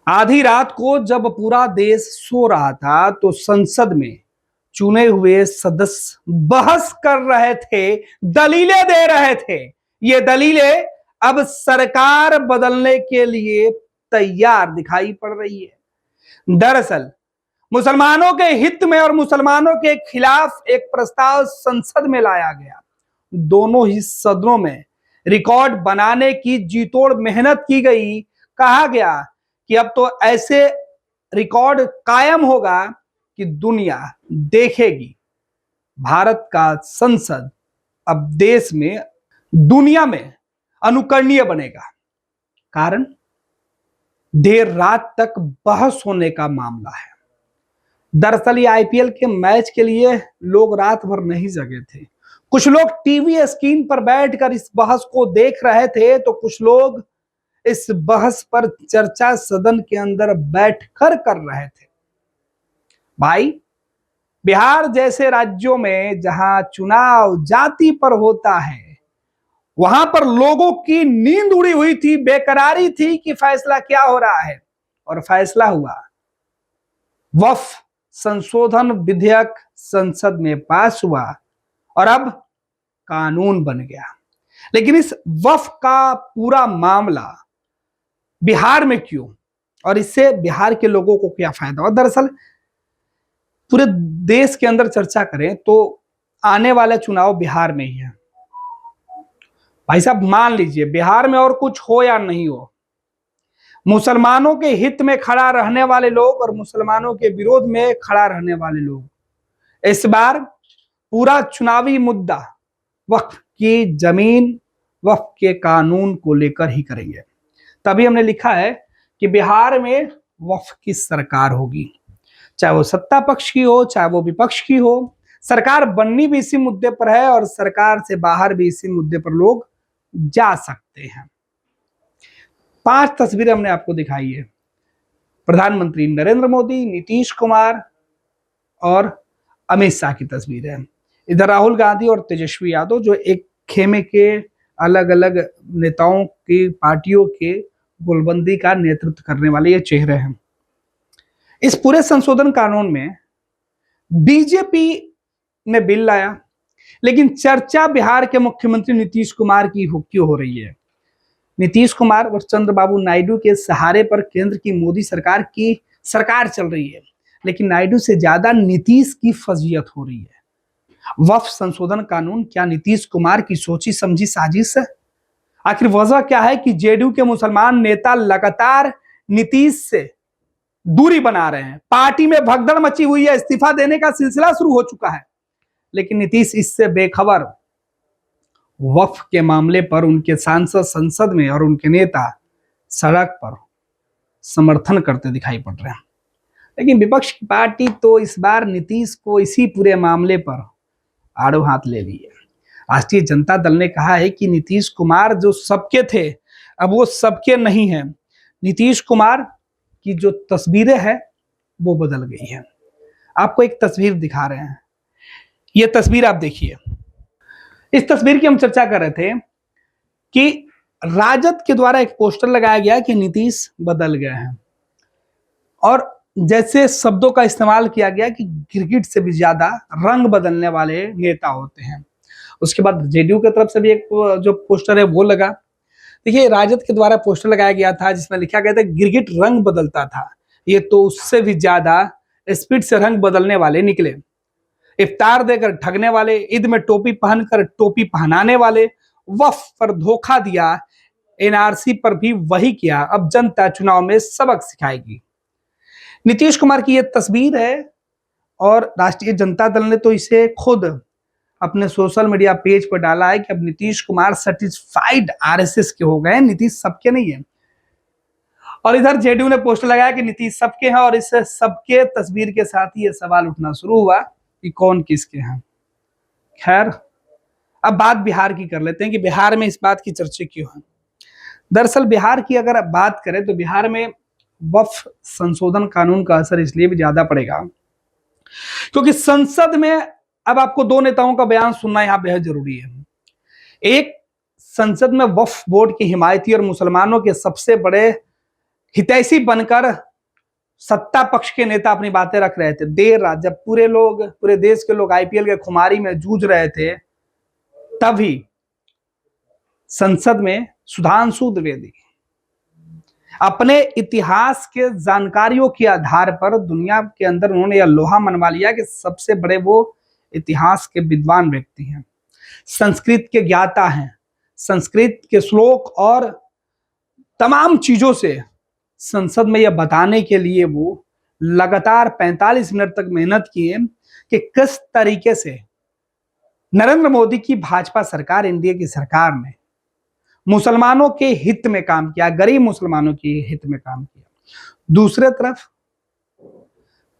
आधी रात को जब पूरा देश सो रहा था तो संसद में चुने हुए सदस्य बहस कर रहे थे, दलीलें दे रहे थे। ये दलीलें अब सरकार बदलने के लिए तैयार दिखाई पड़ रही है। दरअसल मुसलमानों के हित में और मुसलमानों के खिलाफ एक प्रस्ताव संसद में लाया गया। दोनों ही सदनों में रिकॉर्ड बनाने की जीतोड़ मेहनत की गई। कहा गया कि अब तो ऐसे रिकॉर्ड कायम होगा कि दुनिया देखेगी। भारत का संसद अब देश में, दुनिया में अनुकरणीय बनेगा। कारण देर रात तक बहस होने का मामला है। दरअसल ये आईपीएल के मैच के लिए लोग रात भर नहीं जगे थे। कुछ लोग टीवी स्क्रीन पर बैठकर इस बहस को देख रहे थे, तो कुछ लोग इस बहस पर चर्चा सदन के अंदर बैठकर कर रहे थे। भाई, बिहार जैसे राज्यों में जहां चुनाव जाति पर होता है, वहां पर लोगों की नींद उड़ी हुई थी, बेकरारी थी कि फैसला क्या हो रहा है। और फैसला हुआ। वक्फ संशोधन विधेयक संसद में पास हुआ और अब कानून बन गया। लेकिन इस वक्फ का पूरा मामला बिहार में क्यों, और इससे बिहार के लोगों को क्या फायदा हुआ? दरअसल पूरे देश के अंदर चर्चा करें तो आने वाला चुनाव बिहार में ही है। भाई साहब, मान लीजिए बिहार में और कुछ हो या नहीं हो, मुसलमानों के हित में खड़ा रहने वाले लोग और मुसलमानों के विरोध में खड़ा रहने वाले लोग इस बार पूरा चुनावी मुद्दा वक्फ की जमीन, वक्फ के कानून को लेकर ही करेंगे। तभी हमने लिखा है कि बिहार में वक्फ की सरकार होगी, चाहे वो सत्ता पक्ष की हो चाहे वो विपक्ष की हो। सरकार बननी भी इसी मुद्दे पर है और सरकार से बाहर भी इसी मुद्दे पर लोग जा सकते हैं। 5 तस्वीरें हमने आपको दिखाई है। प्रधानमंत्री नरेंद्र मोदी, नीतीश कुमार और अमित शाह की तस्वीर है। इधर राहुल गांधी और तेजस्वी यादव, जो एक खेमे के अलग अलग नेताओं की पार्टियों के गोलबंदी का नेतृत्व करने वाले ये चेहरे हैं। इस पूरे संशोधन कानून में बीजेपी ने बिल लाया, लेकिन चर्चा बिहार के मुख्यमंत्री नीतीश कुमार की क्यों हो रही है? नीतीश कुमार और चंद्रबाबू नायडू के सहारे पर केंद्र की मोदी सरकार की सरकार चल रही है, लेकिन नायडू से ज्यादा नीतीश की फजीयत हो रही है। वक्फ संशोधन कानून क्या नीतीश कुमार की सोची समझी साजिश है? आखिर वजह क्या है कि जेडीयू के मुसलमान नेता लगातार नीतीश से दूरी बना रहे हैं? पार्टी में भगदड़ मची हुई है, इस्तीफा देने का सिलसिला शुरू हो चुका है, लेकिन नीतीश इससे बेखबर। वक्फ के मामले पर उनके सांसद संसद में और उनके नेता सड़क पर समर्थन करते दिखाई पड़ रहे हैं। लेकिन विपक्ष की पार्टी तो इस बार नीतीश को इसी पूरे मामले पर आड़ो हाथ ले ली है। राष्ट्रीय जनता दल ने कहा है कि नीतीश कुमार जो सबके थे, अब वो सबके नहीं है। नीतीश कुमार की जो तस्वीरें हैं वो बदल गई हैं। आपको एक तस्वीर दिखा रहे हैं, ये तस्वीर आप देखिए। इस तस्वीर की हम चर्चा कर रहे थे कि राजद के द्वारा एक पोस्टर लगाया गया कि नीतीश बदल गए हैं, और जैसे शब्दों का इस्तेमाल किया गया कि गिरगिट से भी ज्यादा रंग बदलने वाले नेता होते हैं। उसके बाद जेडीयू की तरफ से भी एक जो पोस्टर है वो लगा। देखिए, राजद के द्वारा पोस्टर लगाया गया था जिसमें लिखा गया था गिरगिट रंग बदलता था, ये तो उससे भी ज्यादा स्पीड से रंग बदलने वाले निकले। इफ्तार देकर ठगने वाले, ईद में टोपी पहनकर टोपी पहनाने वाले, वक्फ पर धोखा दिया, एनआरसी पर भी वही किया। अब जनता चुनाव में सबक सिखाएगी। नीतीश कुमार की यह तस्वीर है और राष्ट्रीय जनता दल ने तो इसे खुद अपने सोशल मीडिया पेज पर डाला है कि अब नीतीश कुमार सर्टिफाइड आरएसएस के हो गए। नीतीश सबके नहीं है। और इधर जेडीयू ने पोस्टर लगाया कि नीतीश सबके हैं, और इस सबके तस्वीर के साथ ही यह सवाल उठना शुरू हुआ कि कौन किसके हैं। खैर, अब बात बिहार की कर लेते हैं कि बिहार में इस बात की चर्चा क्यों है। दरअसल बिहार की अगर आप बात करें तो बिहार में वक्फ संशोधन कानून का असर इसलिए भी ज्यादा पड़ेगा क्योंकि संसद में अब आपको 2 नेताओं का बयान सुनना यहां बेहद जरूरी है। एक, संसद में वक्फ बोर्ड की हिमायती और मुसलमानों के सबसे बड़े हितैषी बनकर सत्ता पक्ष के नेता अपनी बातें रख रहे थे। देर रात जब पूरे देश के लोग आईपीएल के खुमारी में जूझ रहे थे, तभी संसद में सुधांशु द्विवेदी अपने इतिहास के जानकारियों के आधार पर दुनिया के अंदर उन्होंने यह लोहा मनवा लिया कि सबसे बड़े वो इतिहास के विद्वान व्यक्ति हैं, संस्कृत के ज्ञाता हैं, संस्कृत के श्लोक और तमाम चीजों से संसद में यह बताने के लिए वो लगातार 45 मिनट तक मेहनत किए कि किस तरीके से नरेंद्र मोदी की भाजपा सरकार, एनडीए की सरकार ने मुसलमानों के हित में काम किया, गरीब मुसलमानों के हित में काम किया। दूसरे तरफ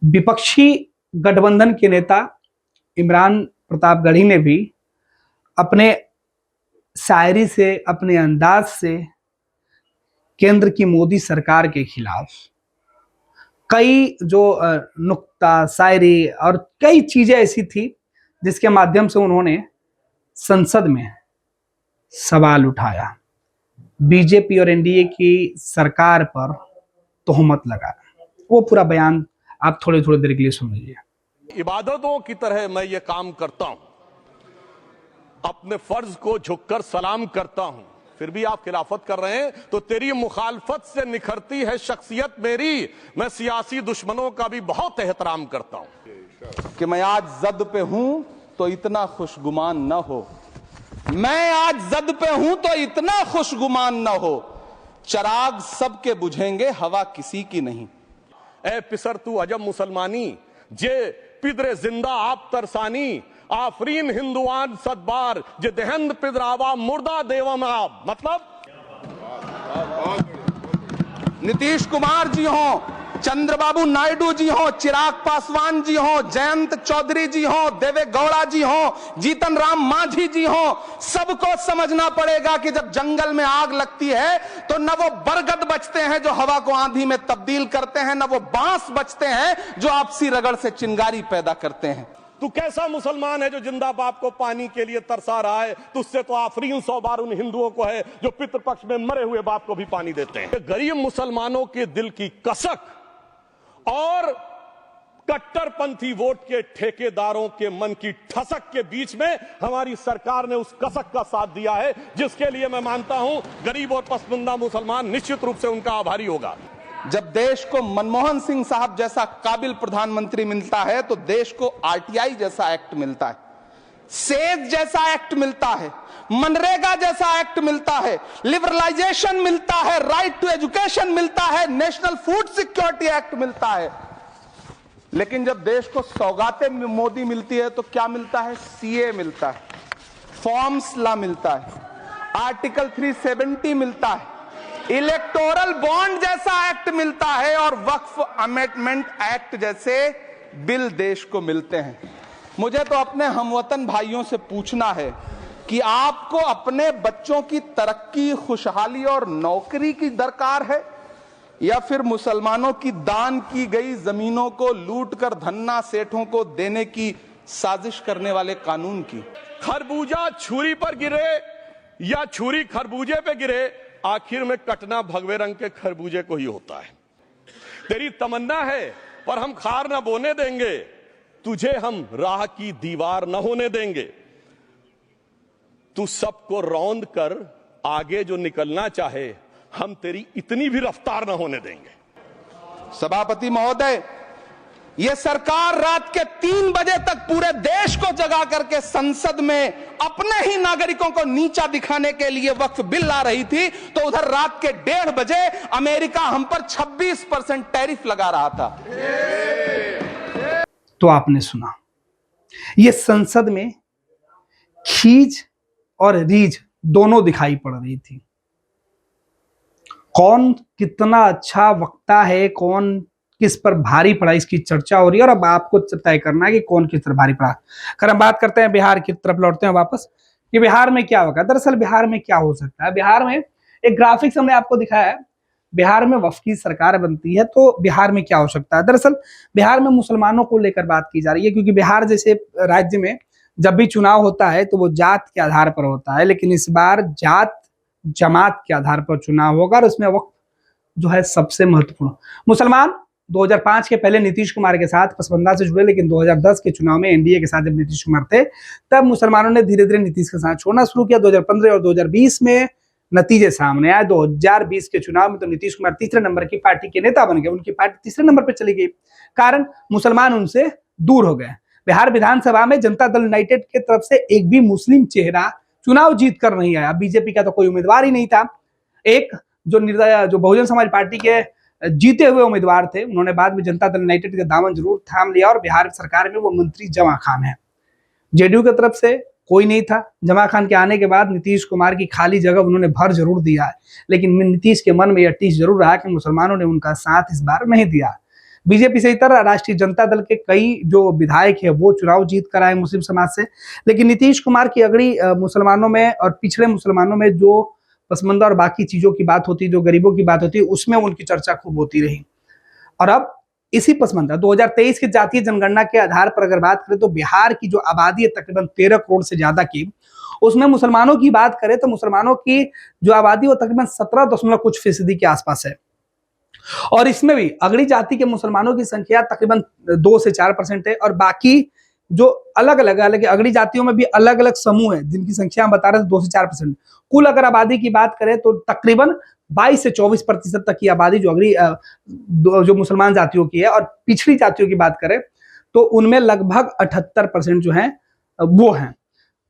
विपक्षी गठबंधन के नेता इमरान प्रतापगढ़ी ने भी अपने शायरी से, अपने अंदाज से केंद्र की मोदी सरकार के खिलाफ कई जो नुक्ता, शायरी और कई चीजें ऐसी थी जिसके माध्यम से उन्होंने संसद में सवाल उठाया, बीजेपी और एनडीए की सरकार पर तोहमत लगाया। वो पूरा बयान आप थोड़ी देर के लिए सुन लीजिए। इबादतों की तरह मैं ये काम करता हूं, अपने फर्ज को झुककर सलाम करता हूं, फिर भी आप खिलाफत कर रहे हैं, तो तेरी मुखालफत से निखरती है शख्सियत मेरी। मैं सियासी दुश्मनों का भी बहुत एहतराम करता हूं कि मैं आज जद पे हूं तो इतना खुशगुमान न हो, मैं आज जद पे हूं तो इतना खुशगुमान न हो, चराग सबके बुझेंगे हवा किसी की नहीं। ए पिसर तू अजब मुसलमानी, जे पिदरे जिंदा आप तरसानी, आफरीन हिंदुआन सदबार जे देहंद पिदरावा मुर्दा देवम आप। मतलब नीतीश कुमार जी हो, चंद्रबाबू नायडू जी हो, चिराग पासवान जी हो, जयंत चौधरी जी हो, देवे गौड़ा जी हो, जीतन राम मांझी जी हो, सबको समझना पड़ेगा कि जब जंगल में आग लगती है तो न वो बरगद बचते हैं जो हवा को आंधी में तब्दील करते हैं, न वो बांस बचते हैं जो आपसी रगड़ से चिंगारी पैदा करते हैं। तू कैसा मुसलमान है जो जिंदा बाप को पानी के लिए तरसा रहा है? तुझसे तो आफरीन 100 बार उन हिंदुओं को है जो पितृपक्ष में मरे हुए बाप को भी पानी देते हैं। गरीब मुसलमानों के दिल की कसक और कट्टरपंथी वोट के ठेकेदारों के मन की ठसक के बीच में हमारी सरकार ने उस कसक का साथ दिया है, जिसके लिए मैं मानता हूं गरीब और पसमानदा मुसलमान निश्चित रूप से उनका आभारी होगा। जब देश को मनमोहन सिंह साहब जैसा काबिल प्रधानमंत्री मिलता है तो देश को आरटीआई जैसा एक्ट मिलता है, सेज जैसा एक्ट मिलता है, मनरेगा जैसा एक्ट मिलता है, लिबरलाइजेशन मिलता है, राइट टू एजुकेशन मिलता है, नेशनल फूड सिक्योरिटी एक्ट मिलता है। लेकिन जब देश को सौगातें मोदी मिलती है तो क्या मिलता है? सीए मिलता है, फॉर्म्स लॉ मिलता है, आर्टिकल 370 मिलता है, इलेक्टोरल बॉन्ड जैसा एक्ट मिलता है और वक्फ अमेंडमेंट एक्ट जैसे बिल देश को मिलते हैं। मुझे तो अपने हमवतन भाइयों से पूछना है कि आपको अपने बच्चों की तरक्की, खुशहाली और नौकरी की दरकार है या फिर मुसलमानों की दान की गई जमीनों को लूटकर धन्ना सेठों को देने की साजिश करने वाले कानून की? खरबूजा छुरी पर गिरे या छुरी खरबूजे पे गिरे, आखिर में कटना भगवे रंग के खरबूजे को ही होता है। तेरी तमन्ना है पर हम खार ना बोने देंगे, तुझे हम राह की दीवार न होने देंगे। तू सबको रौंद कर आगे जो निकलना चाहे, हम तेरी इतनी भी रफ्तार न होने देंगे। सभापति महोदय, यह सरकार रात के 3 बजे तक पूरे देश को जगा करके संसद में अपने ही नागरिकों को नीचा दिखाने के लिए वक्फ बिल ला रही थी, तो उधर रात के 1:30 बजे अमेरिका हम पर 26% टैरिफ लगा रहा था। तो आपने सुना, यह संसद में खीज और रीझ दोनों दिखाई पड़ रही थी। कौन कितना अच्छा वक्ता है, कौन किस पर भारी पड़ा, इसकी चर्चा हो रही है और अब आपको तय करना है कि कौन किस तरह भारी पड़ा। अगर हम बात करते हैं बिहार की तरफ, लौटते हैं वापस कि बिहार में क्या होगा। दरअसल बिहार में क्या हो सकता है, बिहार में एक ग्राफिक्स हमने आपको दिखाया है। बिहार में वक्फ की सरकार बनती है तो बिहार में क्या हो सकता है। दरअसल बिहार में मुसलमानों को लेकर बात की जा रही है, क्योंकि बिहार जैसे राज्य में जब भी चुनाव होता है तो वो जात के आधार पर होता है, लेकिन इस बार जात जमात के आधार पर चुनाव होगा और उसमें वक्फ जो है सबसे महत्वपूर्ण। मुसलमान 2005 के पहले नीतीश कुमार के साथ पसमंदा से जुड़े, लेकिन 2010 के चुनाव में एनडीए के साथ जब नीतीश कुमार थे तब मुसलमानों ने धीरे धीरे नीतीश के साथ छोड़ना शुरू किया। 2015 और 2020 में नतीजे सामने आए। 2020 के चुनाव में तो नीतीश कुमार तीसरे नंबर की पार्टी के नेता बन गए, उनकी पार्टी तीसरे नंबर पर चली गई, कारण मुसलमान उनसे दूर हो गए। बिहार विधानसभा में जनता दल यूनाइटेड की तरफ से एक भी मुस्लिम चेहरा चुनाव जीत कर नहीं आया। बीजेपी का तो कोई उम्मीदवार ही नहीं था। एक जो बहुजन समाज पार्टी के जीते हुए उम्मीदवार थे, उन्होंने बाद में जनता दल यूनाइटेड का दामन जरूर थाम लिया और बिहार सरकार में वो मंत्री जमा खान है। जेडीयू की तरफ से कोई नहीं था। जमा खान के आने के बाद नीतीश कुमार की खाली जगह उन्होंने भर जरूर दिया है, लेकिन नीतीश के मन में यह टीस जरूर रहा कि मुसलमानों ने उनका साथ इस बार नहीं दिया। बीजेपी से ही तरह राष्ट्रीय जनता दल के कई जो विधायक है वो चुनाव जीत कर आए मुस्लिम समाज से, लेकिन नीतीश कुमार की अगड़ी मुसलमानों में और पिछड़े मुसलमानों में जो पसमंदा और बाकी चीजों की बात होती, जो गरीबों की बात होती, उसमें उनकी चर्चा खूब होती रही। और अब इसी पसमंदा 2023 की जातीय जनगणना के आधार पर अगर बात करें तो बिहार की जो आबादी है तकरीबन 13 करोड़ से ज्यादा की, उसमें मुसलमानों की बात करें तो मुसलमानों की जो आबादी वो तकरीबन 17.कुछ% के आसपास है। और इसमें भी अगड़ी जाति के मुसलमानों की संख्या तकरीबन 2 से 4% है, और बाकी जो अलग अलग अगड़ी जातियों में भी अलग अलग समूह है जिनकी संख्या हम बता रहे थे 2 से 4%। कुल अगर आबादी की बात करें तो तकरीबन 22 से 24% तक की आबादी जो अगड़ी जो मुसलमान जातियों की है, और पिछड़ी जातियों की बात करें तो उनमें लगभग 78% जो है वो हैं।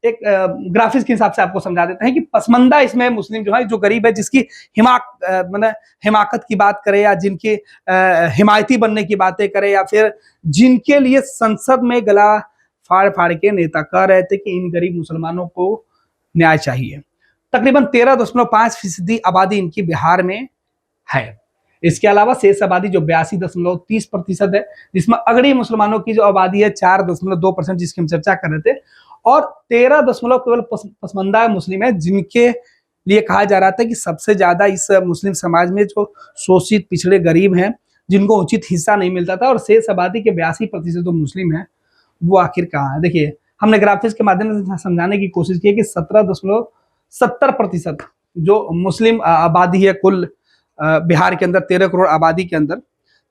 एक ग्राफिक्स के हिसाब से आपको समझा देते हैं कि पसमंदा इसमें मुस्लिम जो है, जो गरीब है, जिसकी मतलब हिमाकत की बात करें या जिनकी हिमायती बनने की बातें करें, या फिर जिनके लिए संसद में गला फाड़ फाड़ के नेता कह रहे थे कि इन गरीब मुसलमानों को न्याय चाहिए। तकरीबन 13.5% आबादी इनकी बिहार में है। इसके अलावा शेष आबादी जो 82.30% है, जिसमें अगड़ी मुसलमानों की जो आबादी है 4.2%, जिसकी हम चर्चा कर रहे थे, और 13 केवल पसमंदा मुस्लिम है, जिनके लिए कहा जा रहा था कि सबसे ज्यादा इस मुस्लिम समाज में जो शोषित पिछड़े गरीब हैं, जिनको उचित हिस्सा नहीं मिलता था, और शेष आबादी के 82% जो मुस्लिम है वो आखिर कहाँ है। देखिए, हमने ग्राफिक्स के माध्यम से समझाने की कोशिश की कि 17.70% जो मुस्लिम आबादी है कुल बिहार के अंदर 13 करोड़ आबादी के अंदर,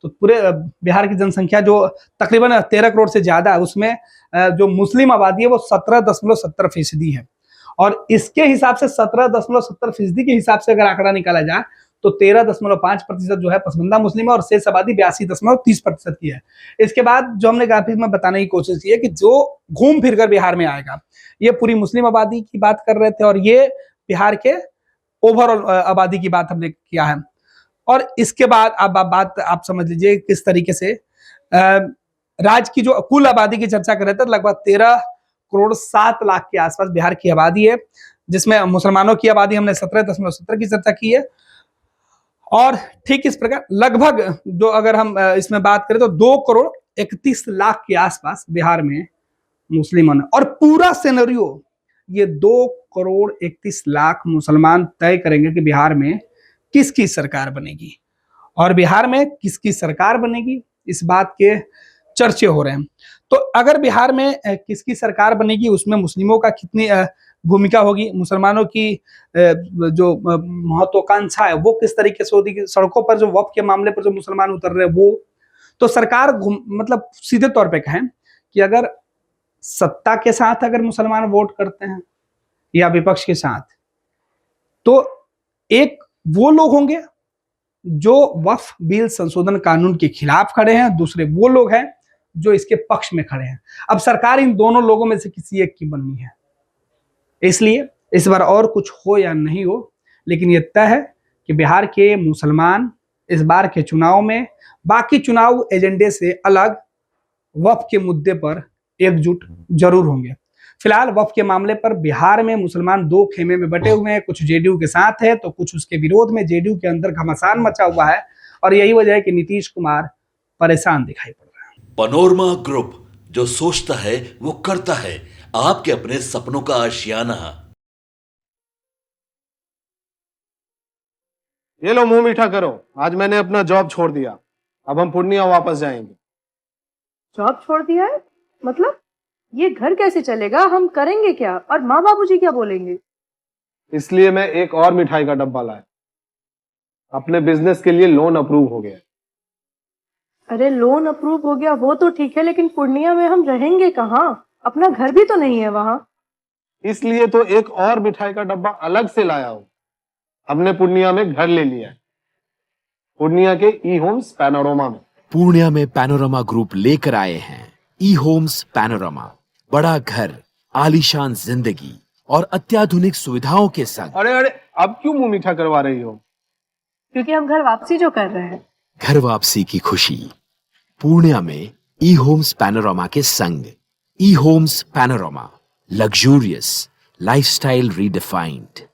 तो पूरे बिहार की जनसंख्या जो तकरीबन 13 करोड़ से ज्यादा है, उसमें जो मुस्लिम आबादी है वो 17.70% है। और इसके हिसाब से 17.70% के हिसाब से अगर आंकड़ा निकाला जाए तो 13.5% जो है पसमंदा मुस्लिम है, और शेष आबादी 82.30% की है। इसके बाद जो हमने ग्राफिक में बताने की कोशिश की है कि जो घूम फिर कर बिहार में आएगा, ये पूरी मुस्लिम आबादी की बात कर रहे थे, और ये बिहार के ओवरऑल आबादी की बात हमने किया है। और इसके बाद अब बात आप समझ लीजिए किस तरीके से राज्य की जो कुल आबादी की चर्चा कर रहे थे, लगभग 13.7 करोड़ के आसपास बिहार की आबादी है, जिसमें मुसलमानों की आबादी हमने 17.70 की चर्चा की है। और ठीक इस प्रकार लगभग जो अगर हम इसमें बात करें तो 2.31 करोड़ के आसपास बिहार में मुस्लिम है। और पूरा सिनेरियो ये 2.31 करोड़ मुसलमान तय करेंगे कि बिहार में किसकी सरकार बनेगी, और बिहार में किसकी सरकार बनेगी इस बात के चर्चे हो रहे हैं। तो अगर बिहार में किसकी सरकार बनेगी, उसमें मुस्लिमों का कितनी भूमिका होगी, मुसलमानों की जो महत्वाकांक्षा है वो किस तरीके से होगी, सड़कों पर जो वक्फ के मामले पर जो मुसलमान उतर रहे हैं वो, तो सरकार मतलब सीधे तौर पे कहें कि अगर सत्ता के साथ अगर मुसलमान वोट करते हैं या विपक्ष के साथ, तो एक वो लोग होंगे जो वक्फ बिल संशोधन कानून के खिलाफ खड़े हैं, दूसरे वो लोग हैं जो इसके पक्ष में खड़े हैं। अब सरकार इन दोनों लोगों में से किसी एक की बननी है, इसलिए इस बार और कुछ हो या नहीं हो, लेकिन यह तय है कि बिहार के मुसलमान इस बार के चुनाव में बाकी चुनाव एजेंडे से अलग वक्फ के मुद्दे पर एकजुट जरूर होंगे। फिलहाल वक्फ के मामले पर बिहार में मुसलमान दो खेमे में बटे हुए हैं, कुछ जेडीयू के साथ है तो कुछ उसके विरोध में। जेडीयू के अंदर घमासान मचा हुआ है, और यही वजह है कि नीतीश कुमार परेशान दिखाई पड़ रहा है। पनोरमा ग्रुप, जो सोचता है वो करता है, आपके अपने सपनों का आशियाना। ये लो मुंह मीठा करो, आज मैंने अपना जॉब छोड़ दिया, अब हम पूर्णिया वापस जाएंगे। जॉब छोड़ दिया है? मतलब ये घर कैसे चलेगा, हम करेंगे क्या, और माँ बाबूजी क्या बोलेंगे? इसलिए मैं एक और मिठाई का डब्बा लाया। अपने बिजनेस के लिए लोन अप्रूव हो गया है। अरे लोन अप्रूव हो गया वो तो ठीक है, लेकिन पूर्णिया में हम रहेंगे कहाँ? अपना घर भी तो नहीं है वहां। इसलिए तो एक और मिठाई का डब्बा अलग से लाया हूं। हमने पूर्णिया में घर ले लिया है, पूर्णिया के ई होम्स पैनोरमा में। पूर्णिया में पैनोरमा ग्रुप लेकर आए हैं ई होम्स पैनोरमा। बड़ा घर, आलीशान जिंदगी और अत्याधुनिक सुविधाओं के संग। अरे अरे, अब क्यों मुंह मीठा करवा रही हो? क्योंकि हम घर वापसी जो कर रहे हैं। घर वापसी की खुशी पूर्णिया में ई होम्स पैनोरमा के संग। ई homes panorama, luxurious lifestyle redefined.